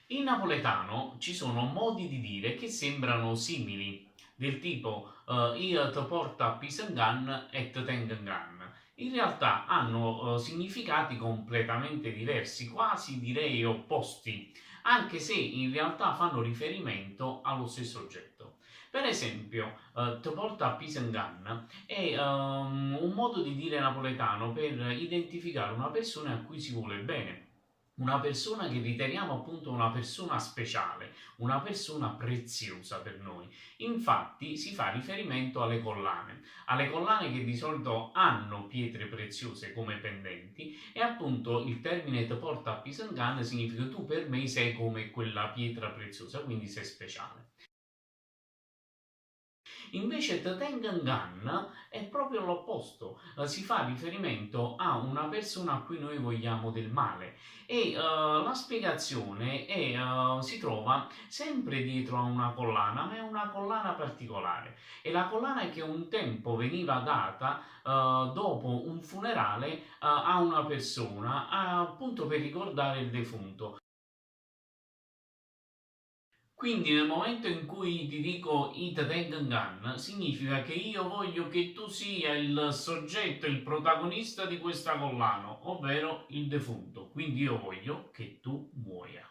In napoletano ci sono modi di dire che sembrano simili, del tipo io ti porto a Pisangan e te tengan. In realtà hanno significati completamente diversi, quasi direi opposti, anche se in realtà fanno riferimento allo stesso oggetto. Per esempio, te porta a Pisangan è un modo di dire napoletano per identificare una persona a cui si vuole bene, una persona che riteniamo appunto una persona speciale, una persona preziosa per noi. Infatti si fa riferimento alle collane che di solito hanno pietre preziose come pendenti e appunto il termine te porta a Pisangan significa tu per me sei come quella pietra preziosa, quindi sei speciale. Invece Tetengangan è proprio l'opposto, si fa riferimento a una persona a cui noi vogliamo del male e la spiegazione si trova sempre dietro a una collana, ma è una collana particolare. È la collana che un tempo veniva data dopo un funerale a una persona, appunto per ricordare il defunto. Quindi nel momento in cui ti dico Ita Tengan, significa che io voglio che tu sia il soggetto, il protagonista di questa collana, ovvero il defunto. Quindi io voglio che tu muoia.